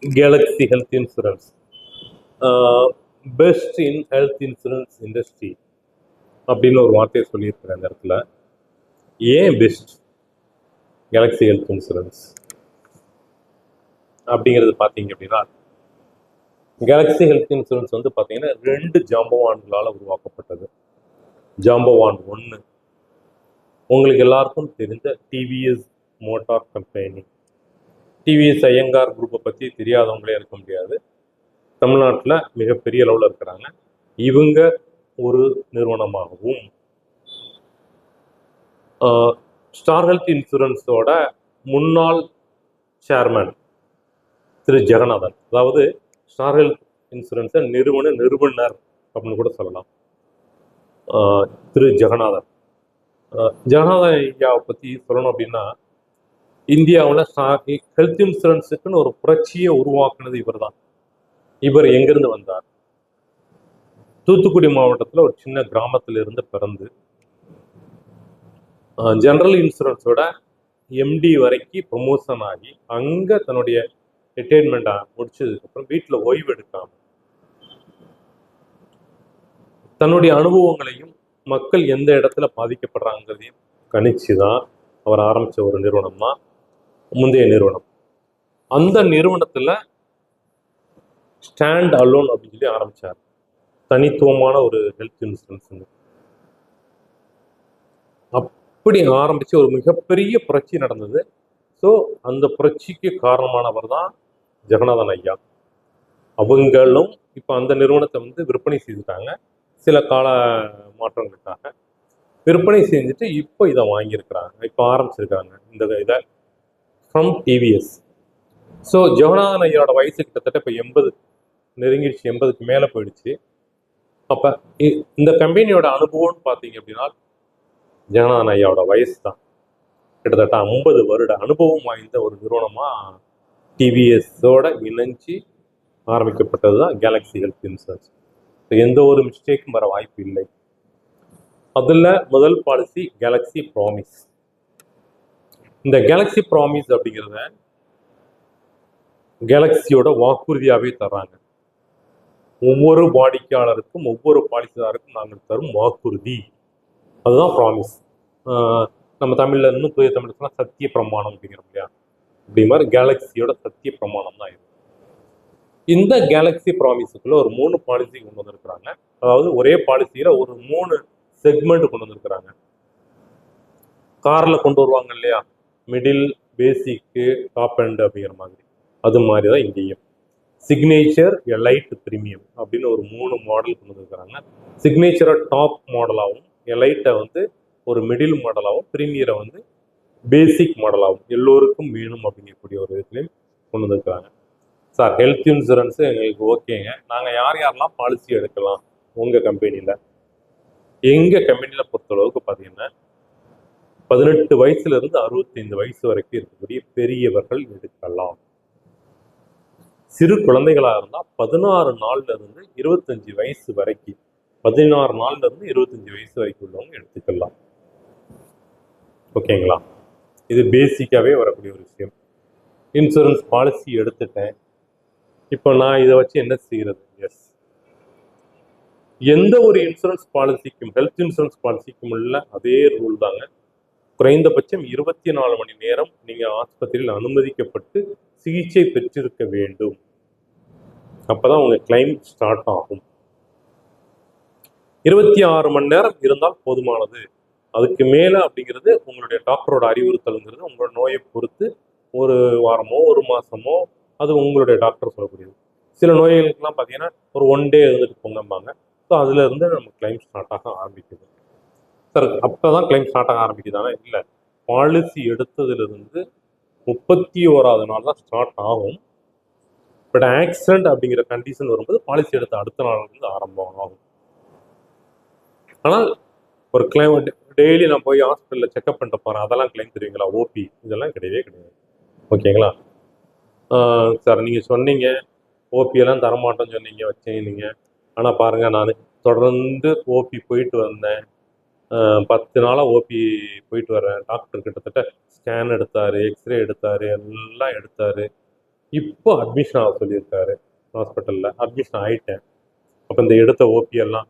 Galaxy health insurance best in health insurance industry அப்படின்னு ஒரு வார்த்தையை சொல்லியிருக்கிறேன் அந்த இடத்துல. ஏன் பெஸ்ட் கேலக்ஸி ஹெல்த் இன்சூரன்ஸ் அப்படிங்கிறது பார்த்தீங்க அப்படின்னா, கேலக்ஸி ஹெல்த் இன்சூரன்ஸ் வந்து பார்த்தீங்கன்னா 2 ஜாம்பவான்களால் உருவாக்கப்பட்டது. ஜாம்பவான் 1 உங்களுக்கு எல்லாருக்கும் தெரிந்த TVS motor company. TVS Iyengar குரூப்பை பற்றி தெரியாதவங்களே இருக்க முடியாது. தமிழ்நாட்டில் மிகப்பெரிய அளவில் இருக்கிறாங்க. இவங்க ஒரு நிறுவனமாகவும், ஸ்டார் ஹெல்த் இன்சூரன்ஸோட முன்னாள் சேர்மன் திரு ஜெகநாதன், அதாவது ஸ்டார் ஹெல்த் இன்சூரன்ஸை நிறுவனர் அப்படின்னு கூட சொல்லலாம், திரு ஜெகநாதன். ஜெகநாதன் ஐயாவை பற்றி சொல்லணும் அப்படின்னா, இந்தியாவில் ஹெல்த் இன்சூரன்ஸுக்குன்னு ஒரு புரட்சியை உருவாக்குனது இவர் தான். இவர் எங்கிருந்து வந்தார்? தூத்துக்குடி மாவட்டத்தில் ஒரு சின்ன கிராமத்தில் இருந்து பிறந்து ஜெனரல் இன்சூரன்ஸோட எம்டி வரைக்கும் ப்ரொமோஷன் ஆகி அங்கே தன்னுடைய ரிட்டைர்மெண்ட்டை முடிச்சதுக்கப்புறம் வீட்டில் ஓய்வு எடுக்காமல் தன்னுடைய அனுபவங்களையும் மக்கள் எந்த இடத்துல பாதிக்கப்படுறாங்கிறதையும் கணிச்சு தான் அவர் ஆரம்பித்த ஒரு நிறுவனம் தான் முந்தைய நிறுவனம். அந்த நிறுவனத்தில் ஸ்டாண்ட் அலோன் அப்படின்னு சொல்லி ஆரம்பித்தார். தனித்துவமான ஒரு ஹெல்த் இன்சூரன்ஸ். அப்படி ஆரம்பித்து ஒரு மிகப்பெரிய புரட்சி நடந்தது. ஸோ அந்த புரட்சிக்கு காரணமானவர் தான் ஜெகநாதன் ஐயா. அவங்களும் இப்போ அந்த நிறுவனத்தை வந்து விற்பனை செய்துட்டாங்க. சில கால மாற்றங்களுக்காக விற்பனை செஞ்சுட்டு இப்போ இதை வாங்கியிருக்கிறாங்க, இப்போ ஆரம்பிச்சிருக்காங்க இந்த இதை ஃப்ரம் டிவிஎஸ். ஸோ ஜெகநாதன் ஐயாவோட வயசு கிட்டத்தட்ட இப்போ 80 நெருங்கிடுச்சு, 80க்கு மேலே போயிடுச்சு. அப்போ இந்த கம்பெனியோட அனுபவம்னு பார்த்தீங்க அப்படின்னா, ஜெகநாதன் ஐயாவோட வயசு தான் கிட்டத்தட்ட 50 வருட அனுபவம் வாய்ந்த ஒரு நிறுவனமாக டிவிஎஸோட இணைஞ்சி ஆரம்பிக்கப்பட்டது தான் கேலக்ஸி ஹெல்த் இன்சூரன்ஸ். எந்த ஒரு மிஸ்டேக்கும் வர வாய்ப்பு இல்லை. அதில் முதல் பாலிசி கேலக்ஸி ப்ராமிஸ். இந்த கேலக்ஸி ப்ராமிஸ் அப்படிங்கிறத கேலக்ஸியோட வாக்குறுதியாகவே தர்றாங்க. ஒவ்வொரு வாடிக்கையாளருக்கும் ஒவ்வொரு பாலிசிதாருக்கும் நாங்கள் தரும் வாக்குறுதி, அதுதான் ப்ராமிஸ். நம்ம தமிழில் இன்னும் தூய தமிழ் சொன்னால் சத்திய பிரமாணம் அப்படிங்கிறோம் இல்லையா, அப்படி மாதிரி கேலக்ஸியோட சத்திய பிரமாணம் தான் இது. இந்த கேலக்ஸி ப்ராமிஸுக்குள்ள ஒரு 3 பாலிசி கொண்டு வந்திருக்கிறாங்க. அதாவது ஒரே பாலிசியில் ஒரு 3 செக்மெண்ட் கொண்டு வந்திருக்கிறாங்க. காரில் கொண்டு வருவாங்க இல்லையா, மிடில், பேசிக்கு, டாப் அண்ட் அப்படிங்கிற மாதிரி, அது மாதிரி தான் இங்கேயும் சிக்னேச்சர், எலைட், ப்ரீமியம் அப்படின்னு ஒரு 3 மாடல் கொண்டு வந்திருக்கிறாங்க. சிக்னேச்சரை டாப் மாடலாகவும், எலைட்டை வந்து ஒரு மிடில் மாடலாகவும், ப்ரீமியரை வந்து பேசிக் மாடலாகவும் எல்லோருக்கும் வேணும் அப்படிங்கக்கூடிய ஒரு இதுலேயும் கொண்டு வந்திருக்கிறாங்க. சார் ஹெல்த் இன்சூரன்ஸு எங்களுக்கு ஓகேங்க, நாங்கள் யாரெல்லாம் பாலிசி எடுக்கலாம் உங்கள் கம்பெனியில்? எங்கள் கம்பெனியில் பொறுத்தளவுக்கு பார்த்தீங்கன்னா 18 வயசுலேருந்து 65 வயசு வரைக்கும் இருக்கக்கூடிய பெரியவர்கள் எடுக்கலாம். சிறு குழந்தைகளாக இருந்தால் 16 நாள்லேருந்து 25 வயசு வரைக்கும், 16 நாள்லேருந்து 25 வயசு வரைக்கும் உள்ளவங்க எடுத்துக்கலாம். ஓகேங்களா? இது பேசிக்காகவே வரக்கூடிய ஒரு விஷயம். இன்சூரன்ஸ் பாலிசி எடுத்துட்டேன், இப்போ நான் இதை வச்சு என்ன செய்கிறது? எஸ், எந்த ஒரு இன்சூரன்ஸ் பாலிசிக்கும் ஹெல்த் இன்சூரன்ஸ் பாலிசிக்கும் உள்ள அதே ரூல் தாங்க. குறைந்தபட்சம் 24 மணி நேரம் நீங்கள் ஆஸ்பத்திரியில் அனுமதிக்கப்பட்டு சிகிச்சை பெற்றிருக்க வேண்டும். அப்போதான் உங்கள் கிளைம் ஸ்டார்ட் ஆகும். 26 மணி நேரம் இருந்தால் போதுமானது. அதுக்கு மேலே அப்படிங்கிறது உங்களுடைய டாக்டரோட அறிவுறுத்தலுங்கிறது உங்களோட நோயை பொறுத்து ஒரு வாரமோ ஒரு மாதமோ அது உங்களுடைய டாக்டர் சொல்லக்கூடியது. சில நோய்களுக்கெல்லாம் பார்த்தீங்கன்னா ஒரு 1 டே இருந்துட்டு போங்கம்பாங்க. ஸோ அதுலேருந்து நம்ம கிளைம் ஸ்டார்ட் ஆக ஆரம்பிக்குது. சார் அப்போ தான் கிளைம் ஸ்டார்ட் ஆக ஆரம்பிக்குதானே? இல்லை, பாலிசி எடுத்ததுலேருந்து 31வது நாள் தான் ஸ்டார்ட் ஆகும். பட் ஆக்சிடென்ட் அப்படிங்கிற கண்டிஷன் வரும்போது பாலிசி எடுத்த அடுத்த நாள் வந்து ஆரம்பம் ஆகும். ஆனால் ஒரு கிளைம் டெய்லி நான் போய் ஹாஸ்பிட்டலில் செக்அப் பண்ணிட்டு போகிறேன், அதெல்லாம் கிளைம் தருவீங்களா? ஓபி இதெல்லாம் கிடையவே கிடையாது. ஓகேங்களா? சார் நீங்கள் சொன்னீங்க ஓபியெல்லாம் தரமாட்டோன்னு சொன்னீங்க, வச்சுருந்தீங்க. ஆனால் பாருங்கள், நான் தொடர்ந்து ஓபி போயிட்டு வந்தேன், 10 நாளாக ஓபி போயிட்டு வரேன். டாக்டர் கிட்டத்தட்ட ஸ்கேன் எடுத்தார், எக்ஸ்ரே எடுத்தார், எல்லாம் எடுத்தார். இப்போ அட்மிஷன் ஆக சொல்லியிருக்காரு ஹாஸ்பிட்டலில். அட்மிஷன் ஆகிட்டேன். அப்போ இந்த எடுத்த ஓபி எல்லாம்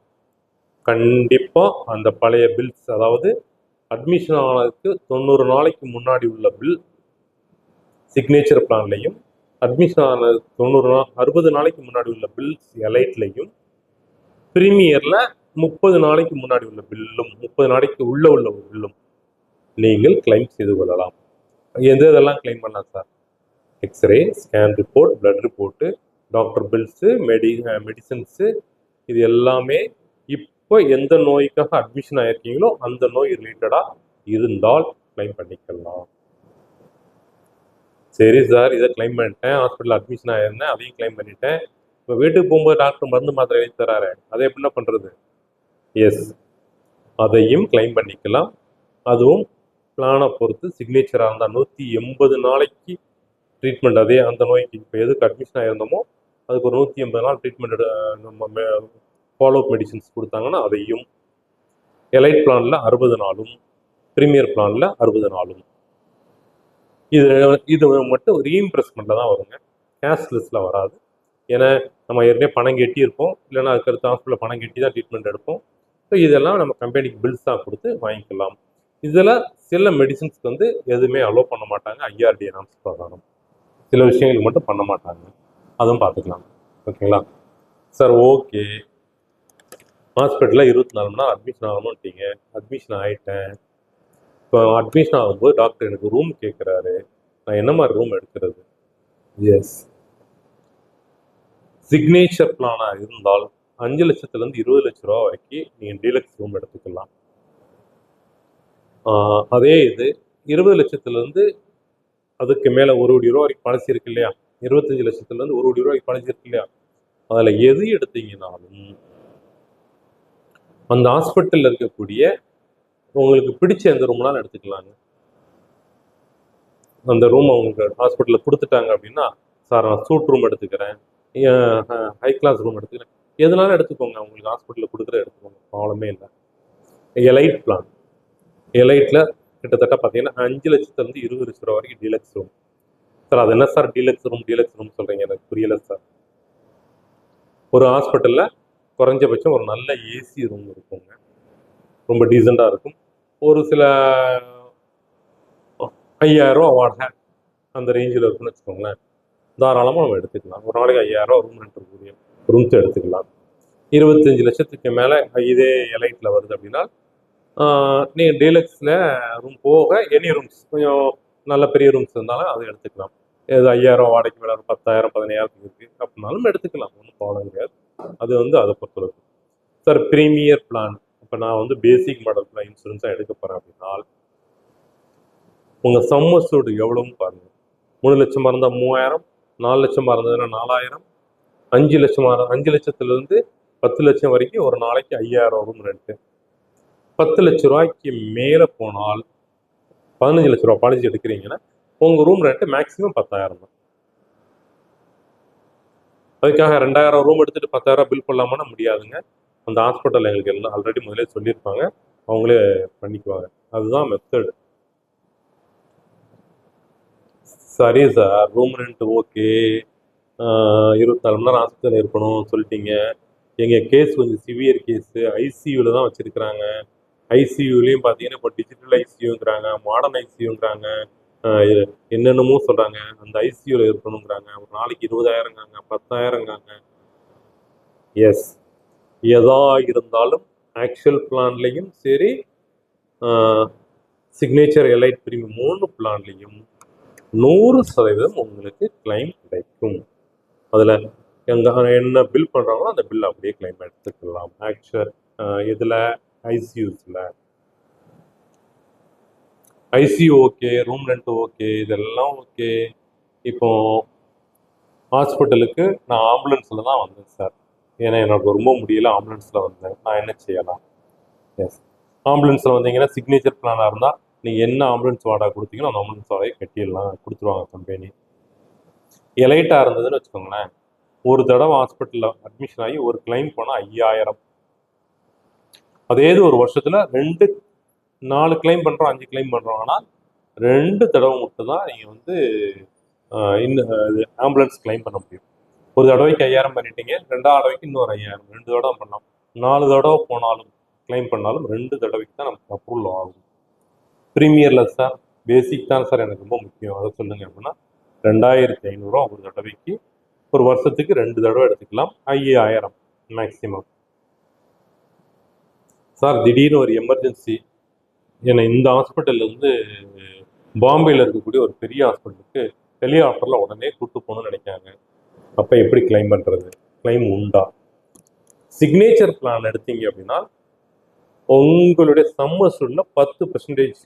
கண்டிப்பாக அந்த பழைய பில்ஸ், அதாவது அட்மிஷன் ஆனதுக்கு 90 நாளைக்கு முன்னாடி உள்ள பில் சிக்னேச்சர் பிளான்லையும், அட்மிஷன் ஆனது 60 நாளைக்கு முன்னாடி உள்ள பில்ஸ் எலைட்லையும், ப்ரீமியரில் 30 நாளைக்கு முன்னாடி உள்ள பில்லும், 30 நாளைக்கு உள்ள பில்லும் நீங்கள் கிளைம் செய்து கொள்ளலாம். இதெல்லாம் கிளைம் பண்ணலாம் sir? X ray, scan report, blood report, doctor bills, medicines, இது எல்லாமே இப்போ எந்த நோய்க்காக அட்மிஷன் ஆகிருக்கீங்களோ அந்த நோய் ரிலேட்டடாக இருந்தால் கிளைம் பண்ணிக்கலாம். சரி சார், இதை கிளைம் பண்ணிட்டேன், ஹாஸ்பிட்டல் அட்மிஷன் ஆகிருந்தேன், அதையும் கிளைம் பண்ணிட்டேன், இப்போ வீட்டுக்கு போகும்போது டாக்டர் மருந்து மாத்திரை எழுதி தராரு, அதை எப்படின்னா பண்ணுறது? எஸ், அதையும் கிளைம் பண்ணிக்கலாம். அதுவும் பிளானை பொறுத்து சிக்னேச்சராக இருந்தால் 180 நாளைக்கு ட்ரீட்மெண்ட், அதே அந்த நோய்க்கு இப்போ எதுக்கு அட்மிஷன் ஆகிருந்தோமோ அதுக்கு ஒரு 180 நாள் ட்ரீட்மெண்ட் நம்ம ஃபாலோஅப் மெடிசின்ஸ் கொடுத்தாங்கன்னா அதையும், எலைட் பிளானில் 60 நாளும், ப்ரீமியர் பிளானில் 60 நாளும். இது மட்டும் ரீஇம்ப்ரெஸ்மெண்ட்டில் தான் வருங்க, கேஷ்லெஸில் வராது. ஏன்னா நம்ம ஏற்கனவே பணம் கட்டியிருப்போம், இல்லைன்னா அதுக்கடுத்த ஹாஸ்பிட்டலில் பணம் கட்டி தான் ட்ரீட்மெண்ட் எடுப்போம். ஸோ இதெல்லாம் நம்ம கம்பெனிக்கு பில்ஸாக கொடுத்து வாங்கிக்கலாம். இதில் சில மெடிசின்ஸ்க்கு வந்து எதுவுமே அலோவ் பண்ண மாட்டாங்க, ஐஆர்டி நாம்ஸ் பிரகாரம் சில விஷயங்கள் மட்டும் பண்ண மாட்டாங்க, அதுவும் பார்த்துக்கலாம். ஓகேங்களா சார்? ஓகே, ஹாஸ்பிட்டலில் 24 மணி நேரம் அட்மிஷன் ஆகணும்ட்டீங்க, அட்மிஷன் ஆகிட்டேன். இப்போ அட்மிஷன் ஆகும்போது டாக்டர் எனக்கு ரூம் கேட்குறாரு, நான் என்ன மாதிரி ரூம் எடுக்கிறது? எஸ், சிக்னேச்சர் பிளானாக இருந்தால் 5 லட்சத்துலேருந்து 20 லட்ச ரூபா வரைக்கும் நீங்கள் டீலக்ஸ் ரூம் எடுத்துக்கலாம். அதே இது 20 லட்சத்துலேருந்து அதுக்கு மேலே 1 கோடி ரூபா வரைக்கும் பாலிசி இருக்கு இல்லையா, 25 லட்சத்துலேருந்து 1 கோடி ரூபா வரைக்கும் பாலிசி இருக்கு இல்லையா, அதில் எது எடுத்தீங்கனாலும் அந்த ஹாஸ்பிட்டலில் இருக்கக்கூடிய உங்களுக்கு பிடிச்ச எந்த ரூம்னாலும் எடுத்துக்கலாங்க. அந்த ரூம் அவங்க ஹாஸ்பிட்டலில் கொடுத்துட்டாங்க அப்படின்னா, சார் நான் சூட் ரூம் எடுத்துக்கிறேன், ஹை கிளாஸ் ரூம் எடுத்துக்கிறேன், எதுனாலும் எடுத்துக்கோங்க, உங்களுக்கு ஹாஸ்பிட்டலில் கொடுக்குற எடுத்துக்கோங்க, ப்ராப்ளமே இல்லை. எலைட் பிளான், எலைட்டில் கிட்டத்தட்ட பார்த்தீங்கன்னா 5 லட்சத்துலேருந்து 20 லட்ச ரூபா வரைக்கும் டீலக்ஸ் ரூம். சார் அது என்ன சார் டீலக்ஸ் ரூம் சொல்கிறீங்க, எனக்கு புரியலை சார். ஒரு ஹாஸ்பிட்டலில் குறைஞ்சபட்சம் ஒரு நல்ல ஏசி ரூம் இருக்குங்க, ரொம்ப டீசெண்டாக இருக்கும். ஒரு சில 5000 ரூபா வாடகை அந்த ரேஞ்சில் இருக்குன்னு வச்சுக்கோங்களேன், தாராளமாக நம்ம எடுத்துக்கலாம். ஒரு நாளைக்கு 5000 ரூபா ரூம் ரெண்ட் இருக்கக்கூடிய ரூம்ஸ் எடுத்துக்கலாம். 25 லட்சத்துக்கு மேலே இதே எலைட்டில் வருது அப்படின்னா நீங்கள் டீலக்ஸில் ரூம் போக எனி ரூம்ஸ் கொஞ்சம் நல்ல பெரிய ரூம்ஸ் இருந்தாலும் அதை எடுத்துக்கலாம். இது 5000 ரூபா வாடகைக்கு மேலே 10,000 15,000 இருக்குது அப்படின்னாலும் எடுத்துக்கலாம், ஒன்றும் ப்ராப்ளம் கிடையாது. அது வந்து அதை பொறுத்தளவுக்கு. சார் ப்ரீமியர் பிளான், இப்போ நான் வந்து பேசிக் மாடல் பிளான் இன்சூரன்ஸாக எடுக்க போகிறேன் அப்படின்னா உங்கள் சம்மர்ஸோடு எவ்வளோன்னு பாருங்கள். 3 லட்சமாக இருந்தால் 3000, 4 லட்சமாக இருந்ததுன்னா 4000, 5 லட்சத்துலேருந்து 10 லட்சம் வரைக்கும் ஒரு நாளைக்கு 5000 ரூம் ரெண்ட்டு. 10 லட்ச ரூபாய்க்கு மேலே போனால் 15 லட்ச ரூபா பாலிசி எடுக்கிறீங்கன்னா உங்கள் ரூம் ரெண்ட்டு மேக்ஸிமம் 10,000 தான். அதுக்காக 2000 ரூம் எடுத்துகிட்டு 10,000 பில் பண்ணலாமான்னா முடியாதுங்க. அந்த ஹாஸ்பிட்டல் எங்களுக்கு எல்லாம் ஆல்ரெடி முதலே சொல்லியிருப்பாங்க, அவங்களே பண்ணிக்குவாங்க, அதுதான் மெத்தடு. சரி சார், ரூம் ரெண்ட் ஓகே, 24 மணி நேரம் ஹாஸ்பிட்டலில் இருக்கணும் சொல்லிட்டீங்க, எங்கள் கேஸ் கொஞ்சம் சிவியர் கேஸு, ஐசியூவில் தான் வச்சுருக்குறாங்க. ஐசியூலையும் பார்த்தீங்கன்னா இப்போ டிஜிட்டல் ஐசியூங்கிறாங்க, மாடர்ன் ஐசியூங்கிறாங்க, என்னென்னமோ சொல்கிறாங்க. அந்த ஐசியூவில் இருக்கணுங்கிறாங்க, ஒரு நாளைக்கு 20,000ங்காங்க, 10,000ங்காங்க. எஸ், எதா இருந்தாலும் ஆக்சுவல் பிளான்லேயும் சரி, சிக்னேச்சர் எலைட் ப்ரீமியம் 3 பிளான்லேயும் 100% உங்களுக்கு கிளைம் கிடைக்கும். அதில் என்ன பில் பண்ணுறாங்களோ அந்த பில் அப்படியே கிளைம் எடுத்துக்கலாம். ஆக்சுவல் இதில் ஐசியூஸில் ICU okay, room rent okay, இதெல்லாம் ஓகே. இப்போ ஹாஸ்பிட்டலுக்கு நான் ஆம்புலன்ஸில் தான் வந்தேன் சார், ஏன்னா எனக்கு ரொம்ப முடியல, ஆம்புலன்ஸில் வந்தேன், நான் என்ன செய்யலாம்? எஸ், ஆம்புலன்ஸில் வந்தீங்கன்னா சிக்னேச்சர் பிளானாக இருந்தால் நீங்கள் என்ன ஆம்புலன்ஸ் வாடகை கொடுத்தீங்களோ அந்த ஆம்புலன்ஸ் வாடகை கட்டிடலாம், கொடுத்துருவாங்க கம்பெனி. எலைட்டாக இருந்ததுன்னு வச்சுக்கோங்களேன், ஒரு தடவை ஹாஸ்பிட்டலில் அட்மிஷன் ஆகி ஒரு கிளைம் போனால் 5000. அதே இது ஒரு வருஷத்தில் 4 கிளைம் பண்ணுறோம், 5 கிளைம் பண்ணுறோம், ஆனால் 2 தடவை மட்டும் தான் நீங்கள் வந்து இன்னும் ஆம்புலன்ஸ் கிளைம் பண்ண முடியும். ஒரு தடவைக்கு 5000 பண்ணிட்டீங்க, 2வது தடவைக்கு இன்னொரு 5000, 2 தடவை பண்ணலாம். 4 தடவை போனாலும் கிளைம் பண்ணாலும் 2 தடவைக்கு தான் நமக்கு அப்ரூவல் ஆகும். ப்ரீமியரில் சார் பேசிக் தான் சார் எனக்கு ரொம்ப முக்கியம், அதை சொல்லுங்க அப்படின்னா 2500 ஒரு தடவைக்கு. ஒரு வருஷத்துக்கு 2 தடவை எடுத்துக்கலாம், 5000 மேக்ஸிமம். சார் திடீர்னு ஒரு எமர்ஜென்சி, என்னை இந்த ஹாஸ்பிட்டல்லேருந்து பாம்பேயில் இருக்கக்கூடிய ஒரு பெரிய ஹாஸ்பிட்டலுக்கு ஹெலிகாப்டரில் உடனே கூப்பிட்டு போகணும்னு நினைக்காங்க, அப்போ எப்படி கிளைம் பண்ணுறது? கிளைம் உண்டா? சிக்னேச்சர் பிளான் எடுத்தீங்க அப்படின்னா உங்களுடைய சம்மர்சூல்ல 10%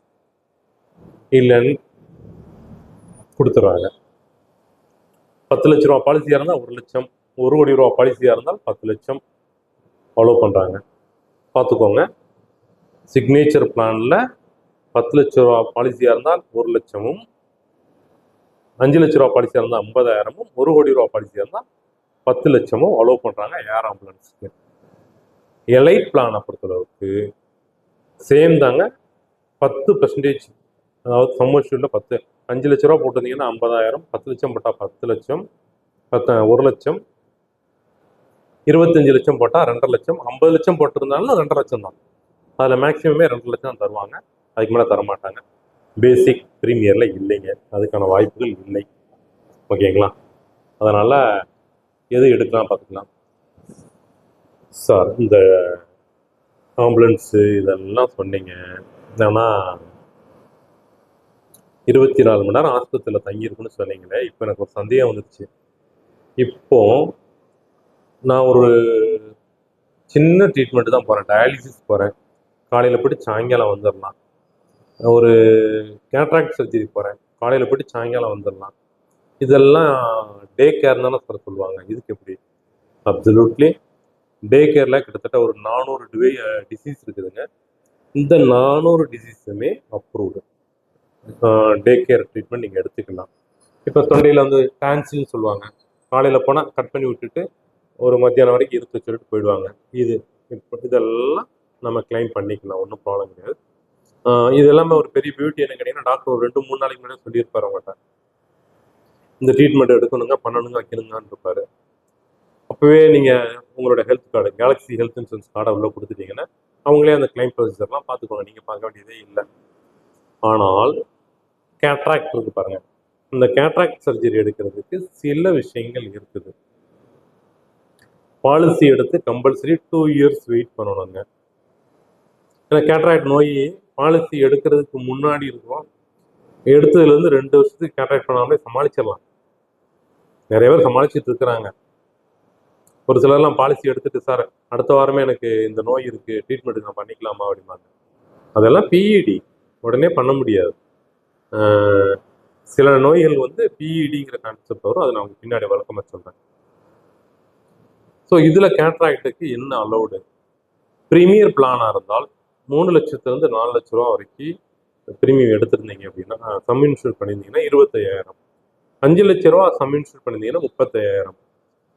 இல்லைன்னு கொடுத்துருவாங்க. 10 லட்ச ரூபா பாலிசியாக இருந்தால் 1 லட்சம், 1 கோடி ரூபா பாலிசியாக இருந்தால் 10 லட்சம் அலோவ் பண்ணுறாங்க. பார்த்துக்கோங்க, சிக்னேச்சர் பிளானில் 10 லட்ச ரூபா பாலிசியாக இருந்தால் 1 லட்சமும், 5 லட்ச ரூபா பாலிசியாக இருந்தால் 50,000மும், 1 கோடி ரூபா பாலிசியாக இருந்தால் 10 லட்சமும் அலோவ் பண்ணுறாங்க ஏர் ஆம்புலன்ஸுக்கு. எலைட் பிளானை பொறுத்தளவுக்கு சேம் தாங்க, 10%, அதாவது சம்மர்ஷூலில் 10, 5 லட்ச ரூபா போட்டிருந்தீங்கன்னா 50,000, 10 லட்சம் போட்டால் 10 லட்சம், 1 லட்சம், 25 லட்சம் போட்டால் 2.5 லட்சம், 50 லட்சம் போட்டிருந்தாலும் 2.5 லட்சம் தான். அதில் மேக்ஸிமமே 2 லட்சம் தான் தருவாங்க, அதுக்கு மேலே தரமாட்டாங்க. பேசிக் ப்ரீமியரில் இல்லைங்க, அதுக்கான வாய்ப்புகள் இல்லை. ஓகேங்களா? அதனால் எது எடுக்கலாம் பார்த்துக்கலாம். சார் இந்த ஆம்புலன்ஸு இதெல்லாம் சொன்னீங்க, ஆனால் 24 மணி நேரம் ஆஸ்பத்திரியில் தங்கியிருக்குன்னு சொன்னீங்களே, இப்போ எனக்கு ஒரு சந்தேகம் வந்துருச்சு. இப்போ நான் ஒரு சின்ன ட்ரீட்மெண்ட்டு தான் போகிறேன், டயாலிசிஸ் போகிறேன், காலையில் போய்ட்டு சாயங்காலம் வந்துடலாம். ஒரு கேட்ராக்ட் சர்ஜரி போகிறேன், காலையில் போய்ட்டு சாயங்காலம் வந்துடலாம். இதெல்லாம் டே கேர் தானே சார் சொல்லுவாங்க, இதுக்கு எப்படி? அப்சல்யூட்லி டே கேரில் கிட்டத்தட்ட ஒரு 400 டிசீஸ் இருக்குதுங்க. இந்த 400 டிசீஸுமே அப்ரூவ்டு. டே கேர் ட்ரீட்மெண்ட் நீங்கள் எடுத்துக்கலாம். இப்போ தொண்டையில் வந்து டான்சில்னு சொல்லுவாங்க, காலையில் போனால் கட் பண்ணி விட்டுட்டு ஒரு மத்தியானம் வரைக்கும் இருக்க சொல்லிட்டு போயிடுவாங்க. இப்போ இதெல்லாம் நம்ம கிளைம் பண்ணிக்கலாம், ஒன்றும் ப்ராப்ளம் கிடையாது. இது எல்லாமே ஒரு பெரிய பியூட்டி என்ன கேட்டிங்கன்னா, டாக்டர் ஒரு 2-3 நாளைக்கு முன்னாடி சொல்லியிருப்பார் அவங்கள்ட்ட, இந்த ட்ரீட்மெண்ட் எடுக்கணுங்க, பண்ணணுங்க, வைக்கணுங்கன்னு இருப்பார். அப்போவே நீங்கள் உங்களோட health card, Galaxy health insurance கார்டை உள்ள கொடுத்துட்டீங்கன்னா அவங்களே அந்த கிளைம் ப்ரொசீஜர்லாம் பார்த்துக்கோங்க, நீங்கள் பார்க்க வேண்டியதே இல்லை. ஆனால் கேட்ராக்ட் இருக்கு பாருங்கள், இந்த கேட்ராக்ட் சர்ஜரி எடுக்கிறதுக்கு சில விஷயங்கள் இருக்குது. பாலிசி எடுத்து கம்பல்சரி 2 இயர்ஸ் வெயிட் பண்ணணுங்க. ஏன்னா கேட்ராக்ட் நோய் பாலிசி எடுக்கிறதுக்கு முன்னாடி இருக்கும், எடுத்ததுலேருந்து 2 வருஷத்துக்கு கேட்ராக்ட் பண்ணாமலே சமாளிச்சிடலாம். நிறைய பேர் சமாளிச்சுட்டு இருக்கிறாங்க. ஒரு சிலர்லாம் பாலிசி எடுத்துட்டு, சார் அடுத்த வாரமே எனக்கு இந்த நோய் இருக்குது, ட்ரீட்மெண்ட்டுக்கு நான் பண்ணிக்கலாமா அப்படிம்பாங்க. அதெல்லாம் பிஇடி, உடனே பண்ண முடியாது. சில நோய்கள் வந்து பிஇடிங்கிற கான்செப்ட் வரும், அதை நான் உங்களுக்கு பின்னாடி வழக்கமாக சொல்கிறேன். ஸோ இதில் கேட்ராக்டுக்கு என்ன அலௌடு? ப்ரீமியர் பிளானாக இருந்தால் 3 லட்சத்துலேருந்து 4 லட்ச ரூபா வரைக்கும் ப்ரீமியம் எடுத்திருந்தீங்க அப்படின்னா, சம் இன்சூர் பண்ணியிருந்தீங்கன்னா 25,000, 5 லட்ச ரூபா சம் இன்சூர் பண்ணியிருந்தீங்கன்னா 35,000,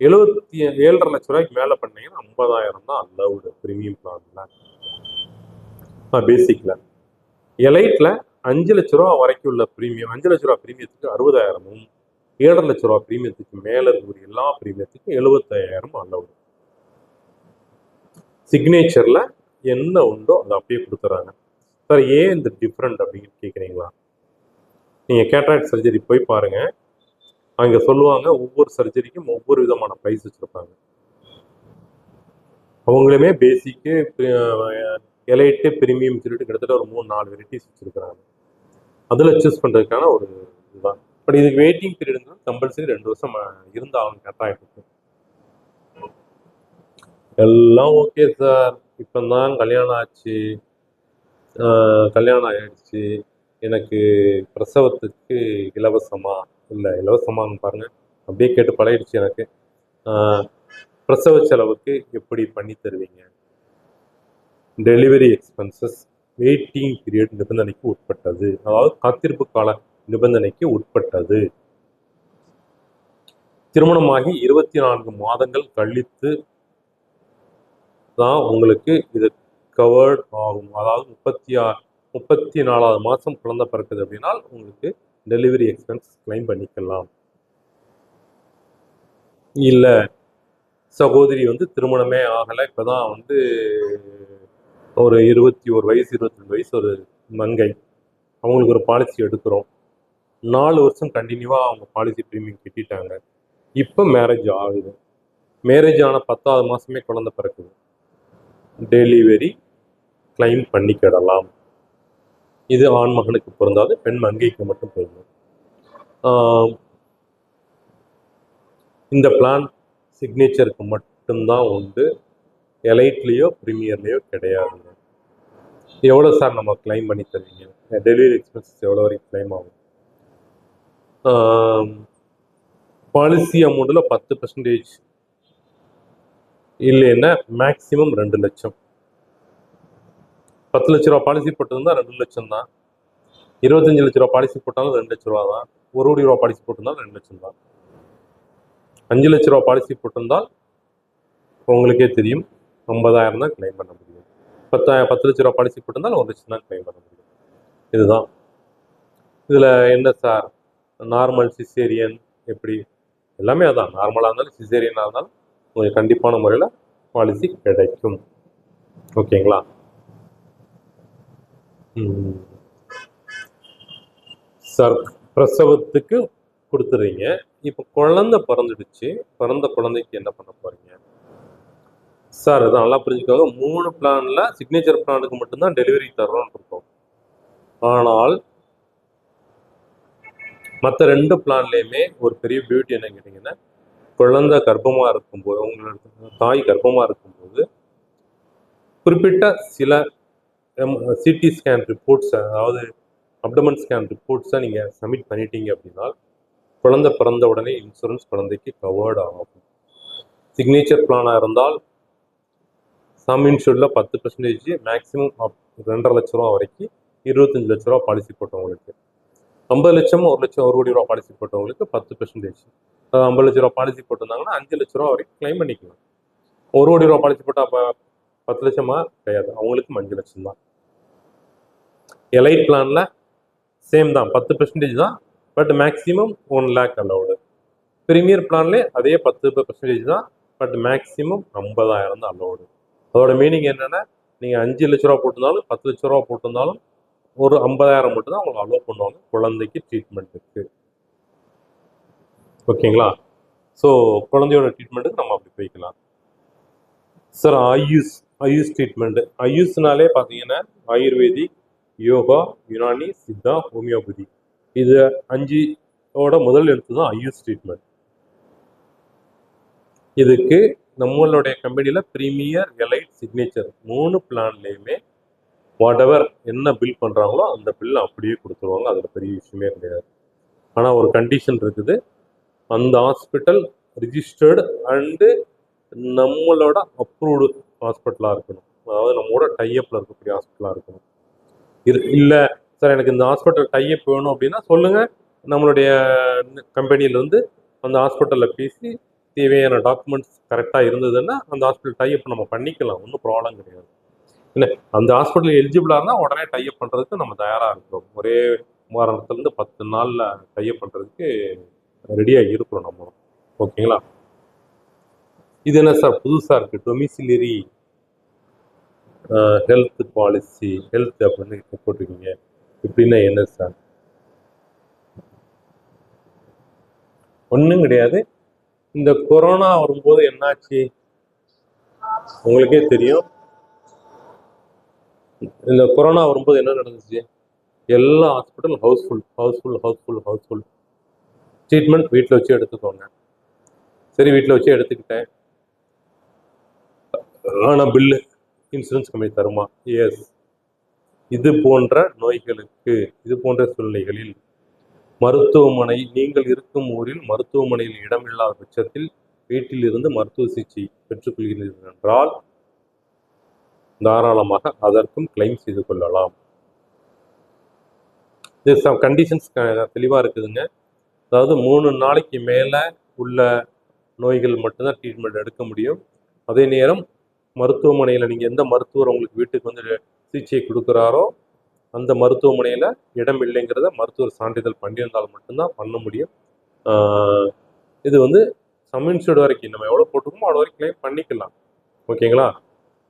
7.5 லட்ச ரூபாய்க்கு மேலே பண்ணீங்கன்னா 50,000 தான் அலௌடு ப்ரீமியம் பிளானில், பேசிக்கில். எலைட்டில் 5 லட்ச ரூபா வரைக்கும் உள்ள ப்ரீமியம், 5 லட்ச ரூபா ப்ரீமியத்துக்கு 60,000மும், 7.5 லட்ச ரூபா ப்ரீமியத்துக்கு மேலே இருக்கக்கூடிய எல்லா ப்ரீமியத்துக்கும் 75,000 அலௌடு. சிக்னேச்சரில் என்ன உண்டோ அதை அப்படியே கொடுத்துட்றாங்க. சார் ஏன் இந்த டிஃப்ரெண்ட் அப்படின்னு கேட்குறீங்களா? நீங்கள் கேட்ராக்ட் சர்ஜரி போய் பாருங்கள், அங்கே சொல்லுவாங்க ஒவ்வொரு சர்ஜரிக்கும் ஒவ்வொரு விதமான ப்ரைஸ் வச்சுருப்பாங்க. அவங்களுமே பேசிக்கு, எலைட்டு, ப்ரீமியம் சொல்லிட்டு கிட்டத்தட்ட ஒரு 3-4 வெரைட்டிஸ் வச்சுருக்கிறாங்க. அதில் சூஸ் பண்ணுறதுக்கான ஒரு இதுதான். பட் இதுக்கு வெயிட்டிங் பீரியடுங்கிறது கம்பல்சரி 2 வருஷம் இருந்தாலும் கேட்ராக்டுக்கு. எல்லாம் ஓகே சார், இப்போ தான் கல்யாணம் ஆச்சு, கல்யாணம் ஆயிடுச்சு, எனக்கு பிரசவத்துக்கு இலவசமா? இல்லை இலவசமானு பாருங்கள், அப்படியே கேட்டு பழகிடுச்சு எனக்கு. பிரசவ செலவுக்கு எப்படி பண்ணி தருவீங்க? டெலிவரி எக்ஸ்பென்சஸ் வெயிட்டிங் பீரியட் நிபந்தனைக்கு உட்பட்டது, அதாவது காத்திருப்பு கால நிபந்தனைக்கு உட்பட்டது. திருமணமாகி 24 மாதங்கள் கழித்து தான் உங்களுக்கு இது கவர்ட் ஆகும். அதாவது 34வது மாதம் குழந்தை பிறக்குது அப்படின்னா உங்களுக்கு டெலிவரி எக்ஸ்பென்ஸ் கிளைம் பண்ணிக்கலாம். இல்லை சகோதரி வந்து திருமணமே ஆகலை, இப்போ தான் வந்து ஒரு 21 வயசு 22 வயசு ஒரு மங்கை, அவங்களுக்கு ஒரு பாலிசி எடுக்கிறோம். 4 வருஷம் கண்டினியூவாக அவங்க பாலிசி ப்ரீமியம் கட்டிட்டாங்க. இப்போ மேரேஜ் ஆகுது. மேரேஜ் ஆன 10வது மாதமே குழந்தை பிறக்குது. டெலிவரி கிளைம் பண்ணிக்கிடலாம். இது ஆண் மகனுக்கு பொருந்தாது, பெண் மங்கைக்கு மட்டும் பொருந்தும். இந்த பிளான் சிக்னேச்சருக்கு மட்டும்தான் உண்டு. எலைட்லேயோ ப்ரீமியர்லேயோ கிடையாதுங்க. எவ்வளோ சார் நம்ம கிளைம் பண்ணி தருவீங்க? டெலிவரி எக்ஸ்பென்சஸ் எவ்வளோ வரைக்கும் கிளைம் ஆகும்? பாலிசி அமௌண்ட்டில் 10% இல்லைன்னா மேக்ஸிமம் 2 லட்சம். 10 லட்ச ரூபா பாலிசி போட்டிருந்தா 2 லட்சம் தான். 25 லட்ச ரூபா பாலிசி போட்டாலும் 2 லட்ச ரூபா தான். 1 கோடி ரூபா பாலிசி போட்டிருந்தாலும் 2 லட்சம் தான். 5 லட்ச ரூபா பாலிசி போட்டிருந்தால் உங்களுக்கே தெரியும் 50,000 தான் கிளைம் பண்ண முடியும். 10 லட்ச ரூபா பாலிசி போட்டிருந்தால் 1 லட்சம் தான் கிளைம் பண்ண முடியும். இதுதான். இதில் என்ன சார், நார்மல் சிசேரியன் எப்படி எல்லாமே அதான். நார்மலாக இருந்தாலும் சிசேரியனாக இருந்தாலும் உங்களுக்கு கண்டிப்பான முறையில் பாலிசி கிடைக்கும். ஓகேங்களா? சார் பிரசவத்துக்கு கொடுத்துறீங்க. இப்போ குழந்தை பிறந்துடுச்சு, பிறந்த குழந்தைக்கு என்ன பண்ண போறீங்க சார்? இதை நல்லா புரிஞ்சுக்கோங்க. 3 பிளான்ல சிக்னேச்சர் பிளானுக்கு மட்டும்தான் டெலிவரி தர்றோம்னு இருக்கோம். ஆனால் மற்ற 2 பிளான்லேயுமே ஒரு பெரிய பியூட்டி என்ன கேட்டிங்கன்னா, குழந்தை கர்ப்பமாக இருக்கும்போது, உங்களோட தாய் கர்ப்பமாக இருக்கும்போது குறிப்பிட்ட சில சிடி ஸ்கேன் ரிப்போர்ட்ஸ், அதாவது அப்டமன் ஸ்கேன் ரிப்போர்ட்ஸை நீங்கள் சப்மிட் பண்ணிட்டீங்க அப்படின்னா குழந்தை பிறந்த உடனே இன்சூரன்ஸ் குழந்தைக்கு கவர்டு ஆகும். சிக்னேச்சர் பிளானாக இருந்தால் சம் இன்சூர்டில் 10% மேக்ஸிமம் 2.5 லட்ச ரூபா வரைக்கும் 25 லட்ச ரூபா பாலிசி போட்டவங்களுக்கு, 50 லட்சம் 1 லட்சம் 1 கோடி ரூபா பாலிசி போட்டவங்களுக்கு 10%. 50 லட்ச ரூபா பாலிசி போட்டிருந்தாங்கன்னா 5 லட்ச ரூபா வரைக்கும் கிளைம் பண்ணிக்கலாம். 1 கோடி ரூபா பாலிசி போட்டால் அப்போ 10 லட்சமா கிடையாது, அவங்களுக்கும் 5 லட்சம் தான். எலைட் பிளானில் சேம் தான், 10% தான், but maximum 1 lakh allowed. Premier பிளான்லேயே அதே 10% தான், பட் மேக்ஸிமம் 50,000 தான் அலௌடு. அதோட மீனிங் என்னென்னா, நீங்கள் 5 லட்ச ரூபா போட்டிருந்தாலும் 10 லட்ச ரூபா போட்டிருந்தாலும் ஒரு 50,000 மட்டும் தான் உங்களுக்கு அலோவ் பண்ணுவாங்க குழந்தைக்கு ட்ரீட்மெண்ட்டுக்கு. ஓகேங்களா? ஸோ குழந்தையோட ட்ரீட்மெண்ட்டுக்கு நம்ம அப்படி போய்க்கலாம். சார் ஆயுஷ் ட்ரீட்மெண்ட்டு, ஆயுஷ்னாலே பார்த்தீங்கன்னா ஆயுர்வேதிக், யோகா, யுனானி, சித்தா, ஹோமியோபதி, இது 5ஓட முதல் எழுத்து தான் ஆயுஷ் ட்ரீட்மெண்ட். இதுக்கு நம்மளுடைய கம்பெனியில் ப்ரீமியர், எலைட், சிக்னேச்சர் 3 பிளான்லேயுமே வாட் என்ன பில் பண்ணுறாங்களோ அந்த பில் அப்படியே கொடுத்துருவாங்க. அதில் பெரிய விஷயமே கிடையாது. ஆனால் ஒரு கண்டிஷன் இருக்குது, அந்த ஹாஸ்பிட்டல் ரிஜிஸ்டர்டு அண்டு நம்மளோட அப்ரூவ்டு ஹாஸ்பிட்டலாக இருக்கணும். அதாவது நம்மளோட டைஅப்பில் இருக்கக்கூடிய ஹாஸ்பிட்டலாக இருக்கணும். இல்லை சார் எனக்கு இந்த ஹாஸ்பிட்டல் டைஅப் வேணும் அப்படின்னா சொல்லுங்கள், நம்மளுடைய கம்பெனியிலேருந்து அந்த ஹாஸ்பிட்டலில் பேசி தேவையான டாக்குமெண்ட்ஸ் கரெக்டாக இருந்ததுன்னா அந்த ஹாஸ்பிட்டல் டைஅப் நம்ம பண்ணிக்கலாம், ஒன்றும் ப்ராப்ளம் கிடையாது. இல்லை அந்த ஹாஸ்பிட்டல் எலிஜிபிளாக இருந்தால் உடனே டைஅப் பண்ணுறதுக்கு நம்ம தயாராக இருக்கிறோம். ஒரே வாரத்துலேருந்து 10 நாளில் டைஅப் பண்ணுறதுக்கு ரெடியாக இருக்கிறோம் நம்ம. ஓகேங்களா? இது என்ன சார் புதுசாக இருக்குது, டொமிசிலரி ஹெல்த் பாலிசி, ஹெல்த் அப்படின்னு போட்டிருக்கீங்க, இப்படின்னா என்ன சார்? ஒன்றும் கிடையாது. இந்த கொரோனா வரும்போது என்னாச்சு உங்களுக்கே தெரியும். இந்த கொரோனா வரும்போது என்ன நடந்துச்சு? எல்லா ஹாஸ்பிட்டல் ஹவுஸ்ஃபுல். ட்ரீட்மெண்ட் வீட்டில் வச்சு எடுத்துக்கோங்க. சரி, வீட்டில் வச்சு எடுத்துக்கிட்டேன், ஆனால் பில்லு இன்சூரன்ஸ் கம்பெனி தருமா? எஸ். இது போன்ற நோய்களுக்கு, இது போன்ற சூழ்நிலைகளில் மருத்துவமனை, நீங்கள் இருக்கும் ஊரில் மருத்துவமனையில் இடமில்லாத பட்சத்தில் வீட்டில் இருந்து மருத்துவ சிகிச்சை பெற்றுக்கொள்கிறீர்கள் என்றால் தாராளமாக அதற்கும் கிளைம் செய்து கொள்ளலாம். இது கண்டிஷன்ஸ் தெளிவாக இருக்குதுங்க. அதாவது 3 நாளைக்கு மேலே உள்ள நோய்கள் மட்டும்தான் ட்ரீட்மெண்ட் எடுக்க முடியும். அதே நேரம் மருத்துவமனையில் நீங்கள் எந்த மருத்துவர் உங்களுக்கு வீட்டுக்கு வந்து சிகிச்சை கொடுக்குறாரோ அந்த மருத்துவமனையில் இடம் இல்லைங்கிறத மருத்துவர் சான்றிதழ் பண்ணியிருந்தால் மட்டும்தான் பண்ண முடியும். இது வந்து சம் இன்சூர்டு வரைக்கும் நம்ம எவ்வளோ போட்டுக்கோமோ அவ்வளோ வரைக்கும் கிளைம் பண்ணிக்கலாம். ஓகேங்களா?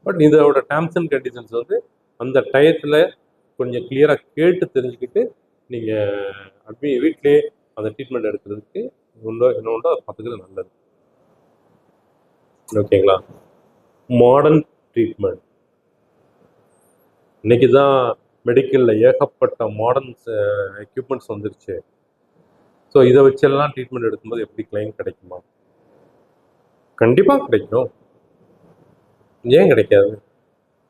பட் இதோட டேர்ம்ஸ் அண்ட் கண்டிஷன்ஸ் வந்து அந்த டயத்தில் கொஞ்சம் கிளியராக கேட்டு தெரிஞ்சுக்கிட்டு நீங்கள் வீட்டிலேயே அந்த ட்ரீட்மெண்ட் எடுக்கிறதுக்கு இன்னொன்று அதை பார்த்துக்கிறது நல்லது. ஓகேங்களா? மாடர்ன் ட்ரீட்மெண்ட் இன்னைக்கு தான் மெடிக்கலில் ஏகப்பட்ட மாடர்ன் எக்யூப்மெண்ட்ஸ் வந்துருச்சு. ஸோ இதை வச்செல்லாம் ட்ரீட்மெண்ட் எடுக்கும்போது எப்படி கிளைம் கிடைக்குமா? கண்டிப்பாக கிடைக்கும். ஏன் கிடைக்காது?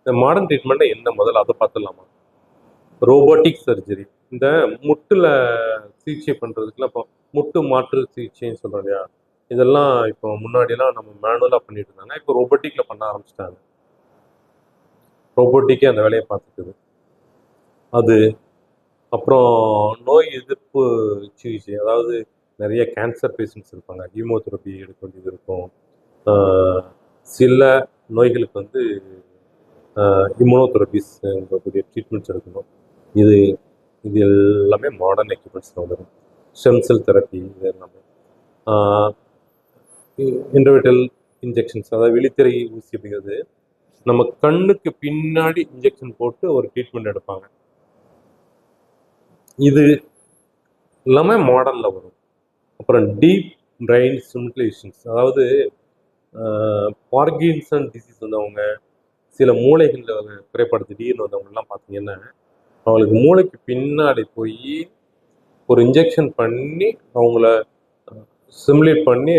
இந்த மாடர்ன் ட்ரீட்மெண்ட்டை என்ன முதல்ல அதை பார்த்துடலாமா? ரோபோட்டிக் சர்ஜரி, இந்த முட்டில் சிகிச்சை பண்ணுறதுக்குலாம் இப்போ முட்டு மாற்று சிகிச்சைன்னு சொல்கிறோம் இல்லையா, இதெல்லாம் இப்போ முன்னாடியெல்லாம் நம்ம மேனுவலாக பண்ணிட்டு இருந்தாங்க. இப்போ ரோபோட்டிக்கில் பண்ண ஆரம்பிச்சிட்டாங்க. ரோபோட்டிக்கே அந்த வேலையை பார்த்துக்குது. அது அப்புறம் நோய் எதிர்ப்பு சிகிச்சை, அதாவது நிறைய கேன்சர் பேஷண்ட்ஸ் இருப்பாங்க, ஹீமோதெரப்பி எடுக்க வேண்டியது இருக்கும். சில நோய்களுக்கு வந்து இம்யூனோதெரபிஸ் கூடிய ட்ரீட்மெண்ட்ஸ் எடுக்கணும். இது எல்லாமே மாடர்ன் எக்யூப்மெண்ட்ஸில் வந்துடும். ஸ்டெம் செல் தெரப்பி, இது எல்லாமே இன்டர்விட்டல் இன்ஜெக்ஷன்ஸ், அதாவது வெளித்திரை ஊசி அப்படிங்கிறது நம்ம கண்ணுக்கு பின்னாடி இன்ஜெக்ஷன் போட்டு ஒரு ட்ரீட்மெண்ட் எடுப்பாங்க. இது எல்லாமே மாடலில் வரும். அப்புறம் டீப் பிரெயின் ஸ்டிமுலேஷன்ஸ், அதாவது பார்கின்சன் டிசீஸ் வந்தவங்க, சில மூளைகளில் குறைபாடு திடீர்னு வந்தவங்கலாம் பார்த்தீங்கன்னா அவங்களுக்கு மூளைக்கு பின்னாடி போய் ஒரு இன்ஜெக்ஷன் பண்ணி அவங்கள சிமுலேட் பண்ணி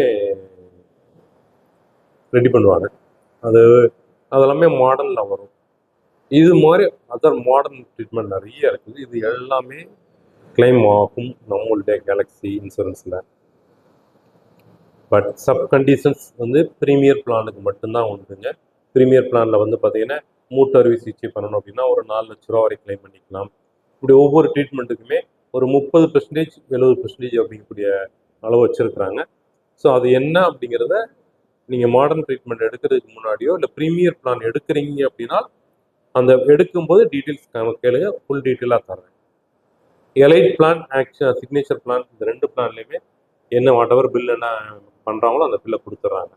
ரெடி பண்ணுவாங்க. அதெல்லாமே மாடலில் வரும். இது மாதிரி அதர் மாடர்ன் ட்ரீட்மெண்ட் நிறைய இருக்குது. இது எல்லாமே கிளைம் ஆகும் நம்மளுடைய கேலக்ஸி இன்சூரன்ஸில். பட் சப் கண்டிஷன்ஸ் வந்து ப்ரீமியர் பிளானுக்கு மட்டும்தான் உண்டுங்க. ப்ரீமியர் பிளானில் வந்து பார்த்தீங்கன்னா மூட்டு அறுவை சிகிச்சை பண்ணணும் அப்படின்னா ஒரு 4 லட்ச ரூபா வரை கிளைம் பண்ணிக்கலாம். இப்படி ஒவ்வொரு ட்ரீட்மெண்ட்டுக்குமே ஒரு 30%, 70% அப்படிங்கக்கூடிய அளவு வச்சுருக்குறாங்க. ஸோ அது என்ன அப்படிங்கிறத நீங்கள் மாடர்ன் ட்ரீட்மெண்ட் எடுக்கிறதுக்கு முன்னாடியோ இல்லை ப்ரீமியர் பிளான் எடுக்கிறீங்க அப்படின்னா அந்த எடுக்கும்போது டீட்டெயில்ஸ் கேளுங்க, ஃபுல் டீட்டெயிலாக தரேன். எலைட் பிளான், சிக்னேச்சர் பிளான், இந்த 2 பிளான்லையுமே என்ன வாட் எவர் பில் என்ன பண்ணுறாங்களோ அந்த பில்லை கொடுத்துட்றாங்க.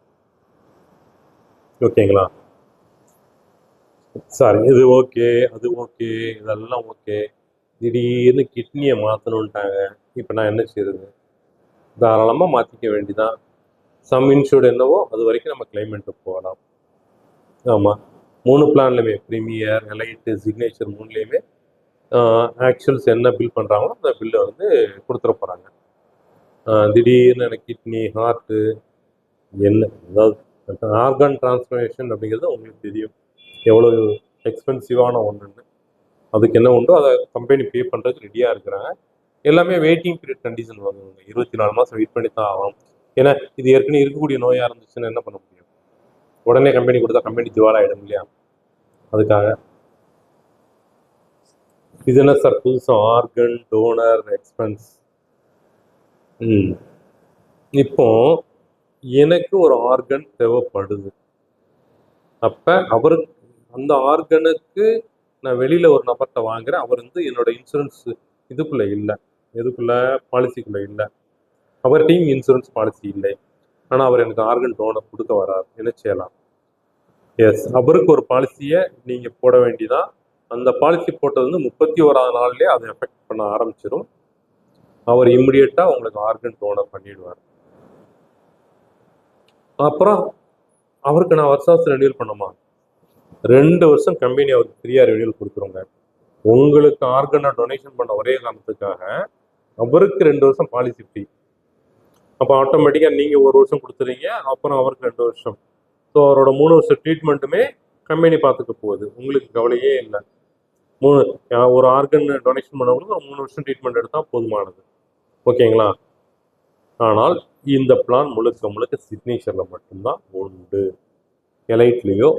ஓகேங்களா? சாரி, இது ஓகே, அது ஓகே, இதெல்லாம் ஓகே, திடீர்னு கிட்னியை மாற்றணுன்ட்டாங்க, இப்போ நான் என்ன செய்யுது? தாராளமாக மாற்றிக்க வேண்டிதான். சம் இன்சூர்டு என்னவோ அது வரைக்கும் நம்ம கிளைம் பண்ணிட்டு போகலாம். ஆமாம், 3 பிளான்லையுமே ப்ரீமியர், எலைட்டு, சிக்னேச்சர் 3லேயுமே ஆக்சுவல்ஸ் என்ன பில் பண்ணுறாங்களோ அந்த பில்லை வந்து கொடுத்துட போகிறாங்க. திடீர்னு எனக்கு கிட்னி, ஹார்ட்டு, என்ன அதாவது ஆர்கன் டிரான்ஸ்பிளேஷன் அப்படிங்கிறது உங்களுக்கு தெரியும் எவ்வளோ எக்ஸ்பென்சிவான ஒன்றுன்னு. அதுக்கு என்ன உண்டோ அதை கம்பெனி பே பண்ணுறதுக்கு ரெடியாக இருக்கிறாங்க. எல்லாமே வெயிட்டிங் பீரியட் கண்டிஷன் வாங்குவாங்க. 24 மாதம் வெயிட் பண்ணி தான் ஆகும். ஏன்னா இது ஏற்கனவே இருக்கக்கூடிய நோயாக இருந்துச்சுன்னா என்ன பண்ண முடியும்? உடனே கம்பெனி கொடுத்தா கம்பெனி திவாலாகிடும் இல்லையா? அதுக்காக இது என்ன சார் புதுசாக ஆர்கன் டோனர் எக்ஸ்பென்ஸ்? இப்போ எனக்கு ஒரு ஆர்கன் தேவைப்படுது. அப்போ அவருக்கு அந்த ஆர்கனுக்கு நான் வெளியில் ஒரு நபர்கிட்ட வாங்குறேன். அவர் வந்து என்னோட இன்சூரன்ஸ் இதுக்குள்ளே இல்லை, எதுக்குள்ளே பாலிசிக்குள்ளே இல்லை, அவர்கிட்டையும் இன்சூரன்ஸ் பாலிசி இல்லை. ஆனால் அவர் எனக்கு ஆர்கன் டோனர் கொடுக்க வரார், என்ன செய்யலாம்? எஸ், அவருக்கு ஒரு பாலிசியை நீங்கள் போட வேண்டியதான். அந்த பாலிசி போட்டது வந்து 31ஆவது நாள்லேயே அதை எஃபெக்ட் பண்ண ஆரம்பிச்சிடும். அவர் இம்மிடியட்டாக உங்களுக்கு ஆர்கன் டோனர் பண்ணிடுவார். அப்புறம் அவருக்கு நான் வருஷம் ரெனியூல் பண்ணுமா? 2 வருஷம் கம்பெனி அவருக்கு ஃப்ரீயாக ரெனியூல் கொடுத்துருங்க. உங்களுக்கு ஆர்கனை டொனேஷன் பண்ண ஒரே காரணத்துக்காக அவருக்கு 2 வருஷம் பாலிசி ஃப்ரீ. அப்போ ஆட்டோமேட்டிக்காக நீங்கள் 1 வருஷம் கொடுத்துறீங்க, அப்புறம் அவருக்கு 2 வருஷம். ஸோ அவரோட 3 வருஷம் ட்ரீட்மெண்ட்டுமே கம்பெனி பார்த்துக்க போகுது, உங்களுக்கு கவலையே இல்லை. ஒரு ஆர்கன் டொனேஷன் பண்ணவங்களுக்கு ஒரு 3 வருஷம் ட்ரீட்மெண்ட் எடுத்தால் போதுமானது. ஓகேங்களா? ஆனால் இந்த பிளான் முழுக்க முழுக்க சிக்னேச்சரில் மட்டும்தான் உண்டு. எலைட்லேயோ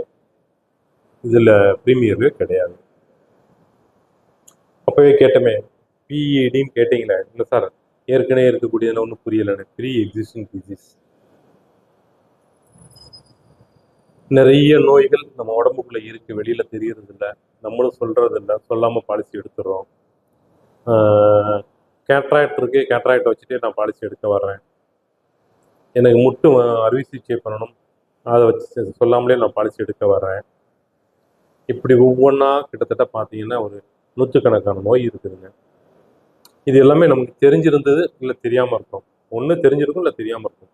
இதில் ப்ரீமியர்லேயோ கிடையாது. அப்போவே கேட்டமே பிஇடின்னு கேட்டிங்களே, இல்லை சார் ஏற்கனவே இருக்கக்கூடியதில் ஒன்றும் புரியலைன்னு. ப்ரீ எக்ஸிஸ்டிங் டிசீஸ், நிறைய நோய்கள் நம்ம உடம்புக்குள்ளே இருக்குது, வெளியில் தெரியறதில்ல, நம்மளும் சொல்கிறதில்ல, சொல்லாமல் பாலிசி எடுத்துடுறோம். கேட்ராக்ட் இருக்குது, கேட்ராக்ட் வச்சுட்டே நான் பாலிசி எடுக்க வர்றேன். எனக்கு முட்டு அறுவை சிகிச்சை பண்ணணும், அதை வச்சு சொல்லாமலே நான் பாலிசி எடுக்க வரேன். இப்படி ஒவ்வொன்றா கிட்டத்தட்ட பார்த்தீங்கன்னா ஒரு நூற்றுக்கணக்கான நோய் இருக்குதுங்க. இது எல்லாமே நமக்கு தெரிஞ்சிருந்தது, இல்லை தெரியாமல் இருக்கும். ஒன்று தெரிஞ்சிருக்கும், இல்லை தெரியாமல் இருக்கும்.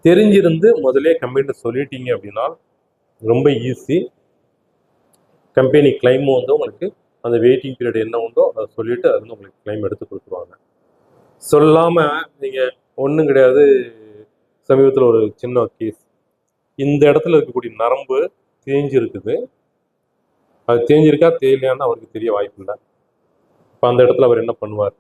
தெரிஞ்சிருந்து முதலே கம்பெனிட்ட சொல்லிட்டீங்க அப்படின்னா ரொம்ப ஈஸி. கம்பெனி கிளைமும் வந்து உங்களுக்கு அந்த வெயிட்டிங் பீரியட் என்ன உண்டோ அதை சொல்லிவிட்டு அது வந்து உங்களுக்கு கிளைம் எடுத்து கொடுத்துருவாங்க. சொல்லாமல் நீங்கள் ஒன்றும் கிடையாது. சமீபத்தில் ஒரு சின்ன கேஸ், இந்த இடத்துல இருக்கக்கூடிய நரம்பு தேஞ்சிருக்குது, அது தேஞ்சிருக்கா தேயலையான்னு அவருக்கு தெரிய வாய்ப்பு இல்லை. இப்போ அந்த இடத்துல அவர் என்ன பண்ணுவார்?